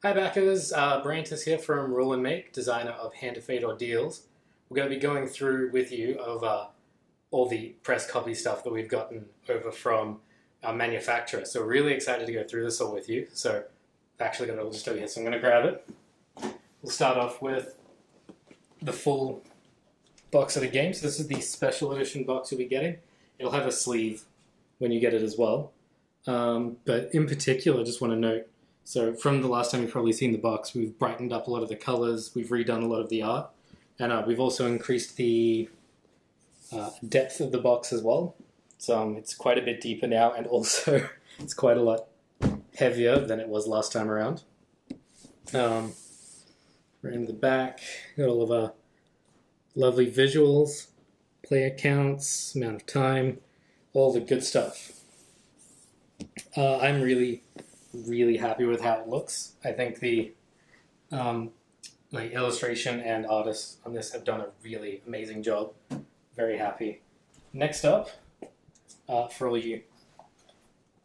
Hi backers, Brant is here from Rule and Make, designer of Hand to Fate or Deals. We're going to be going through with you of all the press copy stuff that we've gotten over from our manufacturer. So we're really excited to go through this all with you. So I've actually got it all just over here, so I'm going to grab it. We'll start off with the full box of the game. So this is the special edition box you'll be getting. It'll have a sleeve when you get it as well. But in particular, I just want to note, so from the last time you've probably seen the box, we've brightened up a lot of the colors, we've redone a lot of the art, and we've also increased the depth of the box as well. So it's quite a bit deeper now, and also it's quite a lot heavier than it was last time around. Right in the back, got all of our lovely visuals, player counts, amount of time, all the good stuff. I'm really happy with how it looks. I think the illustration and artists on this have done a really amazing job. Very happy. Next up, for all you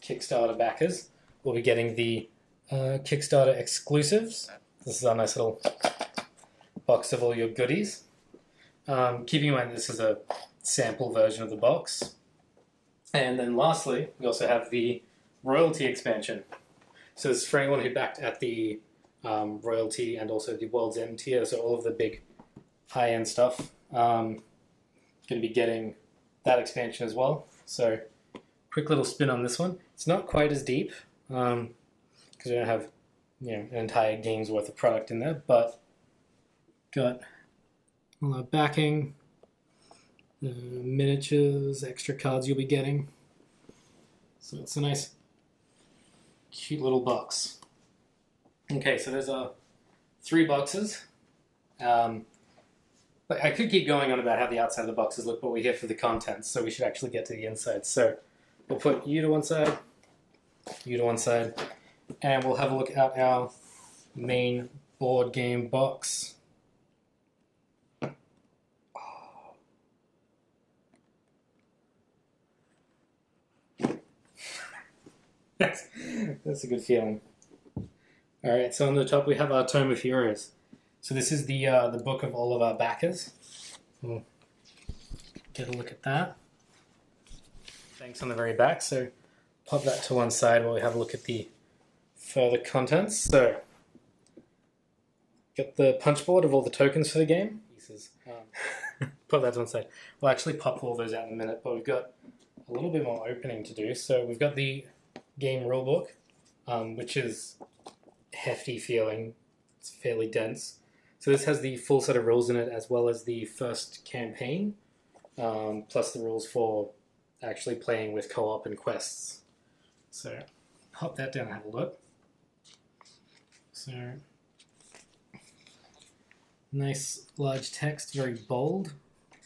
Kickstarter backers, we'll be getting the Kickstarter exclusives. This is our nice little box of all your goodies. Keeping in mind this is a sample version of the box. And then lastly, we also have the royalty expansion. So this is for anyone who backed at the royalty and also the World's End tier, so all of the big high-end stuff. Going to be getting that expansion as well. So quick little spin on this one. It's not quite as deep because we don't have an entire game's worth of product in there, but got all our backing, miniatures, extra cards you'll be getting. So it's a nice cute little box. Okay, so there's 3 boxes. I could keep going on about how the outside of the boxes look, but we're here for the contents, so we should actually get to the inside. So we'll put you to one side, you to one side, and we'll have a look at our main board game box. That's a good feeling. Alright, so on the top we have our Tome of Heroes. So this is the book of all of our backers. We'll get a look at that. Thanks on the very back, so pop that to one side while we have a look at the further contents. So, got the punch board of all the tokens for the game. Pieces. Put that to one side. We'll actually pop all those out in a minute, but we've got a little bit more opening to do. So we've got the game rulebook, which is hefty feeling. It's fairly dense. So this has the full set of rules in it, as well as the first campaign, plus the rules for actually playing with co-op and quests. So pop that down and have a look. So nice large text, very bold.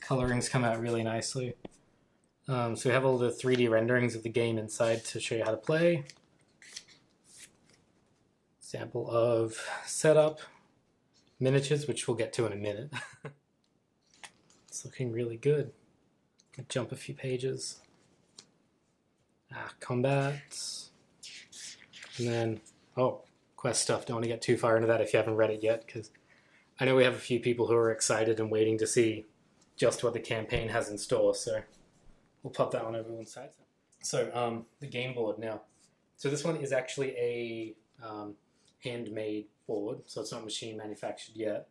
Colorings come out really nicely. So we have all the 3D renderings of the game inside to show you how to play. Sample of setup, miniatures, which we'll get to in a minute. It's looking really good. I'll jump a few pages. Combat. And then, quest stuff. Don't want to get too far into that if you haven't read it yet, because I know we have a few people who are excited and waiting to see just what the campaign has in store, so we'll pop that one over one side. So, the game board now. So this one is actually a handmade board, so it's not machine manufactured yet.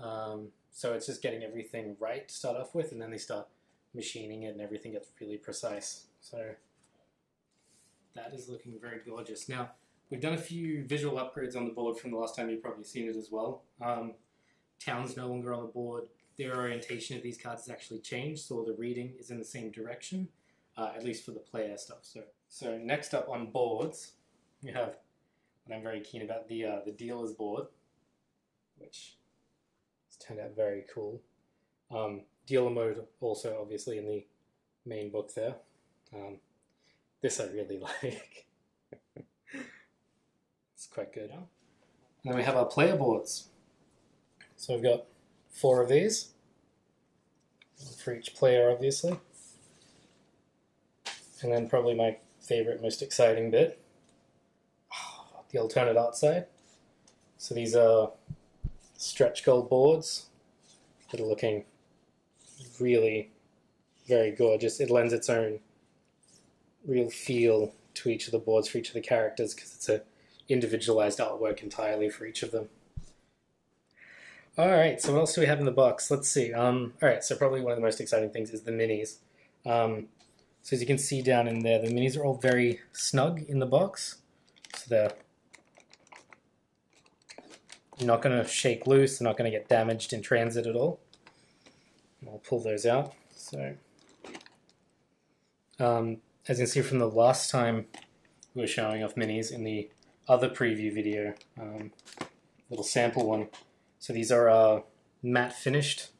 So it's just getting everything right to start off with, and then they start machining it and everything gets really precise. So that is looking very gorgeous. Now, we've done a few visual upgrades on the board from the last time you've probably seen it as well. Town's no longer on the board. Their orientation of these cards has actually changed, so the reading is in the same direction, at least for the player stuff. So next up on boards, we have what I'm very keen about, the dealer's board, which has turned out very cool. Dealer mode also obviously in the main book there. This I really like. It's quite good. And then we have our player boards. So we've got 4 of these, for each player obviously. And then probably my favorite, most exciting bit, the alternate art side. So these are stretch goal boards that are looking really very gorgeous. It lends its own real feel to each of the boards for each of the characters because it's a individualized artwork entirely for each of them. All right, so what else do we have in the box? Let's see. All right, so probably one of the most exciting things is the minis. So as you can see down in there, the minis are all very snug in the box. So they're not going to shake loose. They're not going to get damaged in transit at all. I'll pull those out. So, as you can see from the last time we were showing off minis in the other preview video, little sample one. So these are matte finished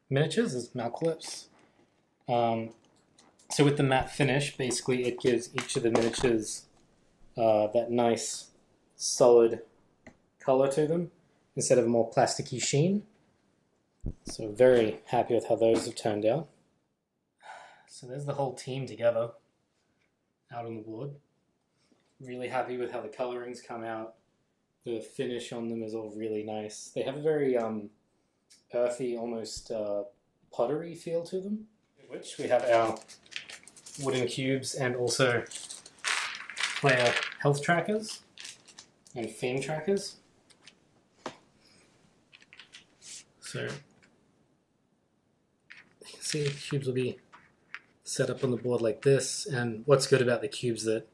miniatures, as Mal clips. So with the matte finish, basically it gives each of the miniatures that nice solid color to them instead of a more plasticky sheen. So very happy with how those have turned out. So there's the whole team together out on the board. Really happy with how the colorings come out. The finish on them is all really nice. They have a very earthy, almost pottery feel to them. In which we have our wooden cubes and also player health trackers and theme trackers. So you can see the cubes will be set up on the board like this, and what's good about the cubes that,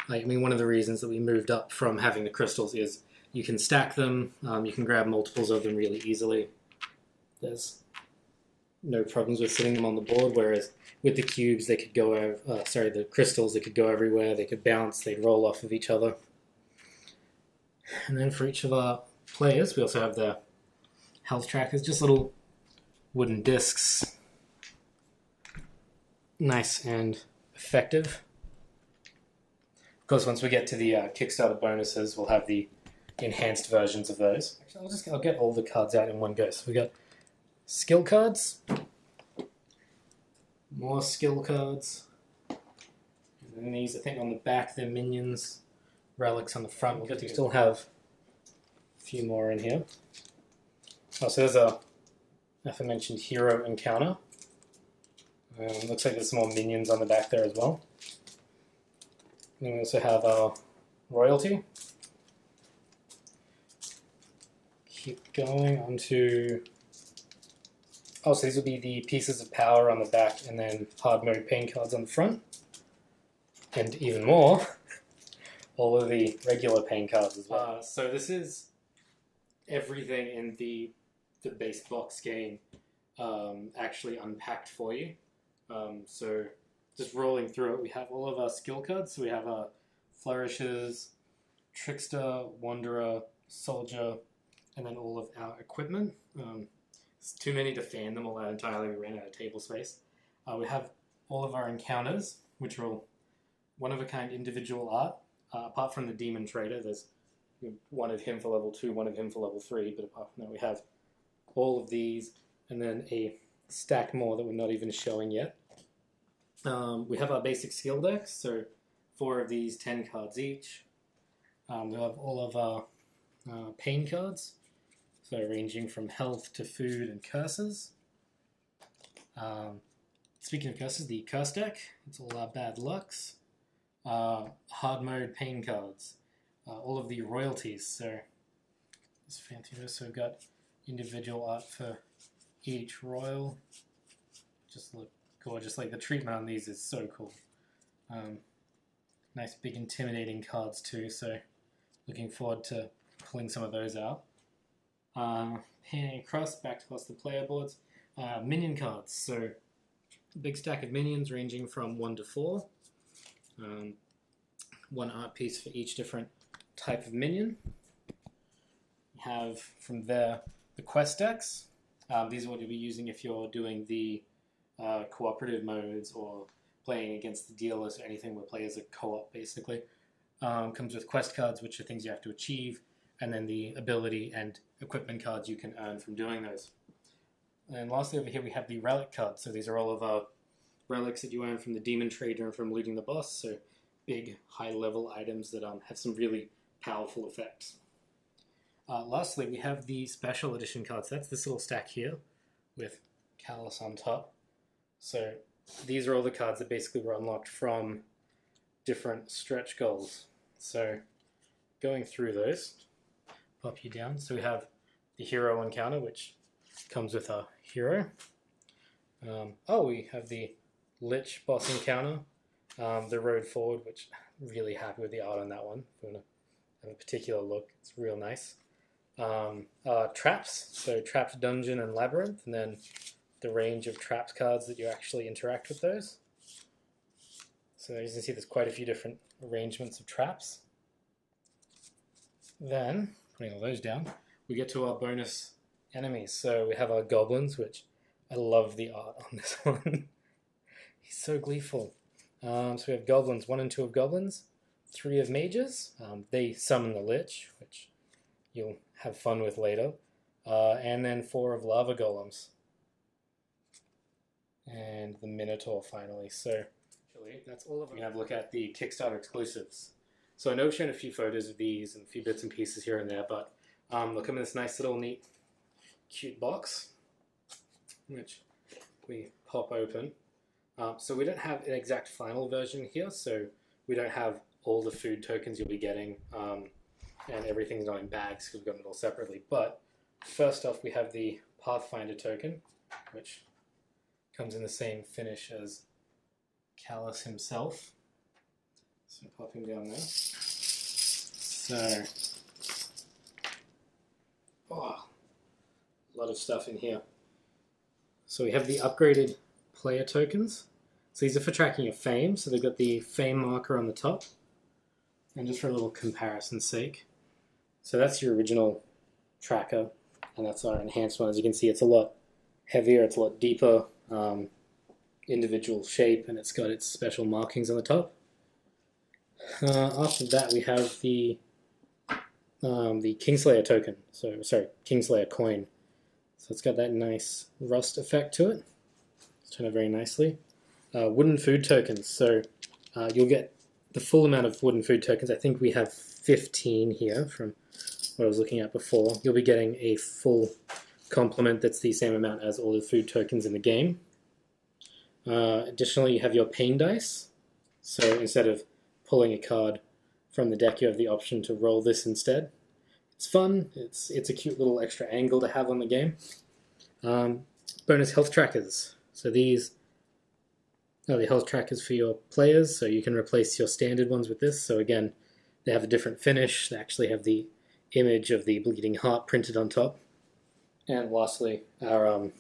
I mean, one of the reasons that we moved up from having the crystals is you can stack them, you can grab multiples of them really easily. There's no problems with sitting them on the board, whereas with the cubes they could go over, the crystals, they could go everywhere, they could bounce, they'd roll off of each other. And then for each of our players we also have the health trackers, just little wooden discs. Nice and effective. Of course, once we get to the Kickstarter bonuses, we'll have the enhanced versions of those. Actually, I'll get all the cards out in one go. So we got skill cards, more skill cards, and then these, I think on the back, they're minions, relics on the front. We'll get to still have a few more in here. Oh, so there's a aforementioned hero encounter. Looks like there's some more minions on the back there as well. And then we also have our royalty. Keep going on to... Oh, so these will be the pieces of power on the back and then hard mode pain cards on the front. And even more, all of the regular pain cards as well. So this is everything in the base box game actually unpacked for you. So just rolling through it, we have all of our skill cards. So we have our Flourishes, Trickster, Wanderer, Soldier, and then all of our equipment. It's too many to fan them all out entirely. We ran out of table space. We have all of our encounters, which are all one-of-a-kind individual art. Apart from the Demon Trader, there's one of him for level 2, one of him for level 3, but apart from that we have all of these, and then a stack more that we're not even showing yet. We have our basic skill decks, so 4 of these, 10 cards each. We have all of our pain cards, so ranging from health to food and curses. Speaking of curses, the curse deck, it's all our bad lucks. Hard mode pain cards. All of the royalties, so it's fancy. So we've got individual art for each royal. Just look gorgeous. Like the treatment on these is so cool. Nice big intimidating cards too, so looking forward to pulling some of those out. Panning across, back across the player boards. Minion cards, so big stack of minions ranging from 1 to 4. One art piece for each different type of minion. You have from there the quest decks. These are what you'll be using if you're doing the cooperative modes or playing against the dealers or anything where players are co-op basically. Comes with quest cards, which are things you have to achieve, and then the ability and equipment cards you can earn from doing those. And lastly over here we have the relic cards. So these are all of our relics that you earn from the Demon Trader and from looting the boss. So big high level items that have some really powerful effects. Lastly, we have the special edition cards. That's this little stack here with Callus on top. So these are all the cards that basically were unlocked from different stretch goals. So going through those, pop you down. So we have the hero encounter, which comes with a hero. We have the Lich boss encounter, the road forward, which I'm really happy with the art on that one. If you want to have a particular look, it's real nice. Traps, so trapped dungeon and labyrinth, and then the range of traps cards that you actually interact with those. So as you can see, there's quite a few different arrangements of traps. Then, putting all those down, we get to our bonus enemies. So we have our goblins, which I love the art on this one. He's so gleeful. So we have goblins, 1 and 2 of goblins, 3 of mages. They summon the Lich, which you'll have fun with later. And then 4 of lava golems. And the Minotaur finally. So that's all of them. We have a look at the Kickstarter exclusives. So I know I've shown a few photos of these and a few bits and pieces here and there, but they'll come in this nice little neat, cute box, which we pop open. So we don't have an exact final version here, so we don't have all the food tokens you'll be getting, and everything's not in bags because we've got it all separately. But first off, we have the Pathfinder token, which comes in the same finish as Callus himself. So pop him down there. So, a lot of stuff in here. So we have the upgraded player tokens. So these are for tracking your fame. So they've got the fame marker on the top. And just for a little comparison's sake. So that's your original tracker. And that's our enhanced one. As you can see, it's a lot heavier, it's a lot deeper, individual shape, and it's got its special markings on the top. After that, we have the Kingslayer token. So, sorry, Kingslayer coin. So it's got that nice rust effect to it. It's turned out very nicely. Wooden food tokens. So you'll get the full amount of wooden food tokens. I think we have 15 here from what I was looking at before. You'll be getting a full complement that's the same amount as all the food tokens in the game. Additionally, you have your pain dice. So instead of pulling a card from the deck, you have the option to roll this instead. It's fun. It's a cute little extra angle to have on the game. Bonus health trackers. So these are the health trackers for your players, so you can replace your standard ones with this. So again, they have a different finish. They actually have the image of the bleeding heart printed on top. And lastly, our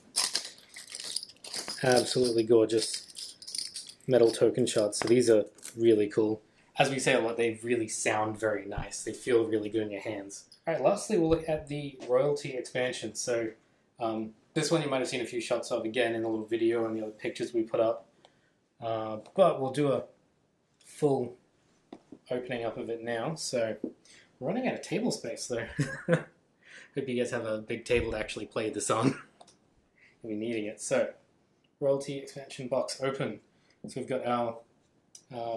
absolutely gorgeous metal token shards. So these are really cool. As we say a lot, they really sound very nice. They feel really good in your hands. All right, lastly, we'll look at the royalty expansion. So this one you might have seen a few shots of again in the little video and the other pictures we put up. But we'll do a full opening up of it now. So we're running out of table space though. Hope you guys have a big table to actually play this on. You'll be needing it. So royalty expansion box open. So we've got our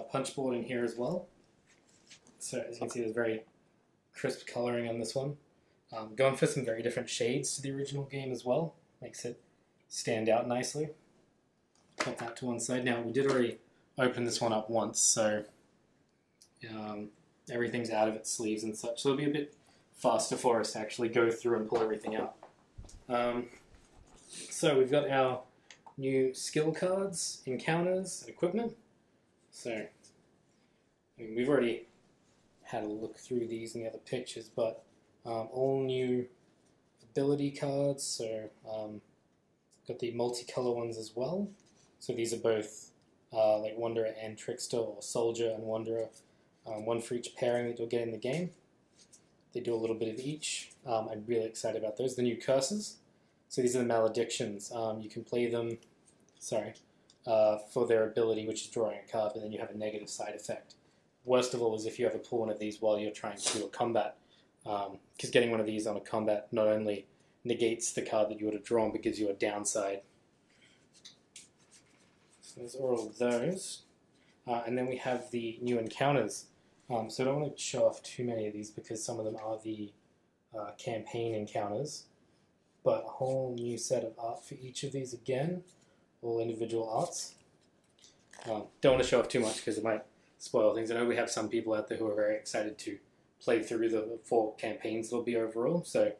punch board in here as well. So as you can see, there's very crisp coloring on this one. Going for some very different shades to the original game as well. Makes it stand out nicely. Put that to one side. Now, we did already open this one up once, so everything's out of its sleeves and such. So it'll be a bit faster for us to actually go through and pull everything out. So we've got our new skill cards, encounters, and equipment. So I mean, we've already had a look through these in the other pictures, but all new ability cards. So got the multicolor ones as well. So these are both like Wanderer and Trickster, or Soldier and Wanderer, one for each pairing that you'll get in the game. They do a little bit of each. I'm really excited about those. The new curses. So these are the maledictions. You can play them, for their ability, which is drawing a card, but then you have a negative side effect. Worst of all is if you ever pull one of these while you're trying to do a combat, because getting one of these on a combat not only negates the card that you would have drawn, but gives you a downside. So those are all of those. And then we have the new encounters. So I don't want to show off too many of these because some of them are the campaign encounters, but a whole new set of art for each of these again, all individual arts. Don't want to show off too much because it might spoil things. I know we have some people out there who are very excited to play through the 4 campaigns there'll be overall. So,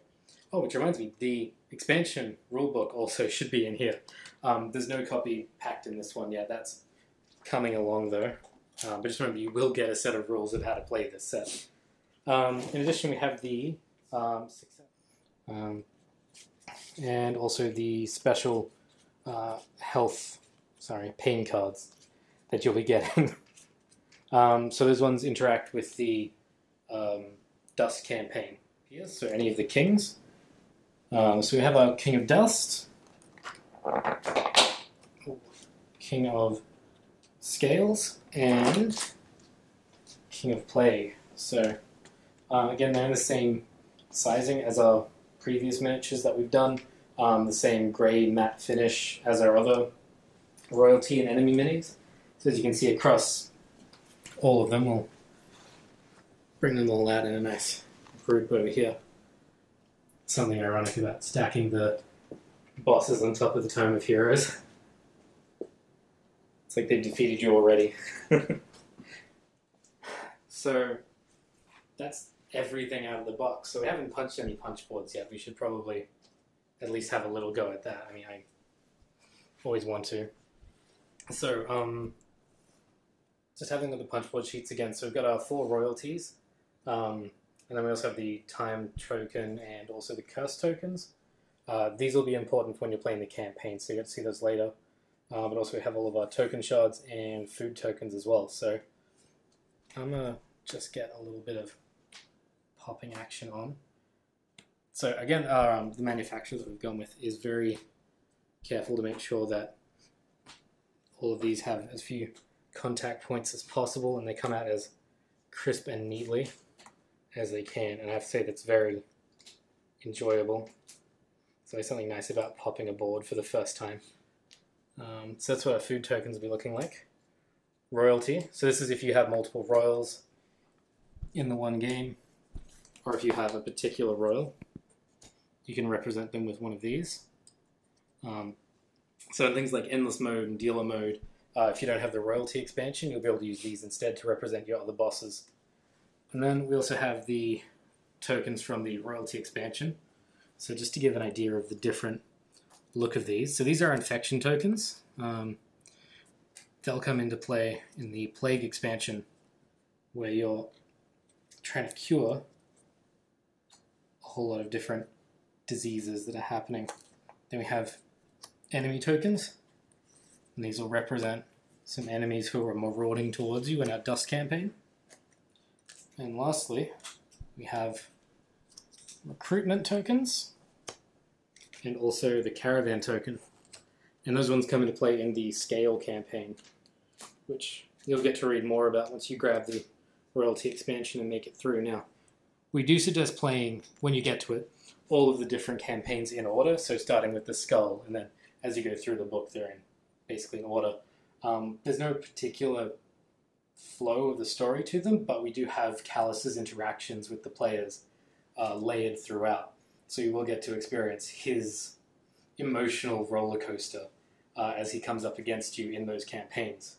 which reminds me, the expansion rulebook also should be in here. There's no copy packed in this one yet. That's coming along though. But just remember, you will get a set of rules of how to play this set. In addition, we have the and also the special pain cards that you'll be getting. So those ones interact with the Dust campaign here, so any of the kings. So we have our King of Dust, King of Scales, and King of Plague. So again, they're in the same sizing as our previous miniatures that we've done, the same grey matte finish as our other royalty and enemy minis. So as you can see across all of them, we'll bring them all out in a nice group over here. Something ironic about stacking the bosses on top of the Tome of Heroes. It's like they've defeated you already. So that's everything out of the box. So we haven't punched any punch boards yet. We should probably at least have a little go at that. I mean, I always want to. So, just having the punch board sheets again. So we've got our 4 royalties. And then we also have the time token and also the curse tokens. These will be important when you're playing the campaign, so you get to see those later. But also we have all of our token shards and food tokens as well. So I'm going to just get a little bit of popping action on. So again, the manufacturer that we've gone with is very careful to make sure that all of these have as few contact points as possible and they come out as crisp and neatly as they can, and I have to say that's very enjoyable. So there's something nice about popping a board for the first time. So that's what our food tokens will be looking like. Royalty. So this is if you have multiple royals in the one game, or if you have a particular royal, you can represent them with one of these. So in things like Endless Mode and Dealer Mode, if you don't have the royalty expansion, you'll be able to use these instead to represent your other bosses. And then we also have the tokens from the royalty expansion. So just to give an idea of the different look of these. So these are infection tokens. They'll come into play in the plague expansion where you're trying to cure a whole lot of different diseases that are happening. Then we have enemy tokens. And these will represent some enemies who are marauding towards you in our Dust campaign. And lastly, we have recruitment tokens and also the caravan token. And those ones come into play in the Scale campaign, which you'll get to read more about once you grab the royalty expansion and make it through. Now, we do suggest playing, when you get to it, all of the different campaigns in order, so starting with the Skull, and then as you go through the book, they're in basically in order. There's no particular flow of the story to them, but we do have Callus's interactions with the players layered throughout. So you will get to experience his emotional roller coaster as he comes up against you in those campaigns.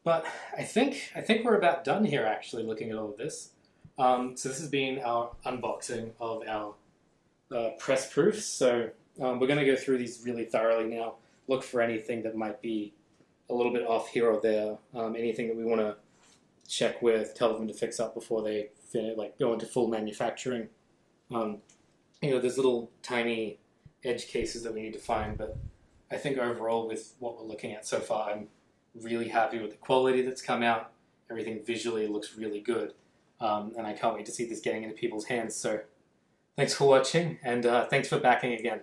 But I think we're about done here, actually, looking at all of this. So this has been our unboxing of our press proofs. So we're going to go through these really thoroughly now, look for anything that might be a little bit off here or there, anything that we want to check with, tell them to fix up before they go into full manufacturing. There's little tiny edge cases that we need to find, but I think overall with what we're looking at so far, I'm really happy with the quality that's come out. Everything visually looks really good, and I can't wait to see this getting into people's hands. So thanks for watching, and thanks for backing again.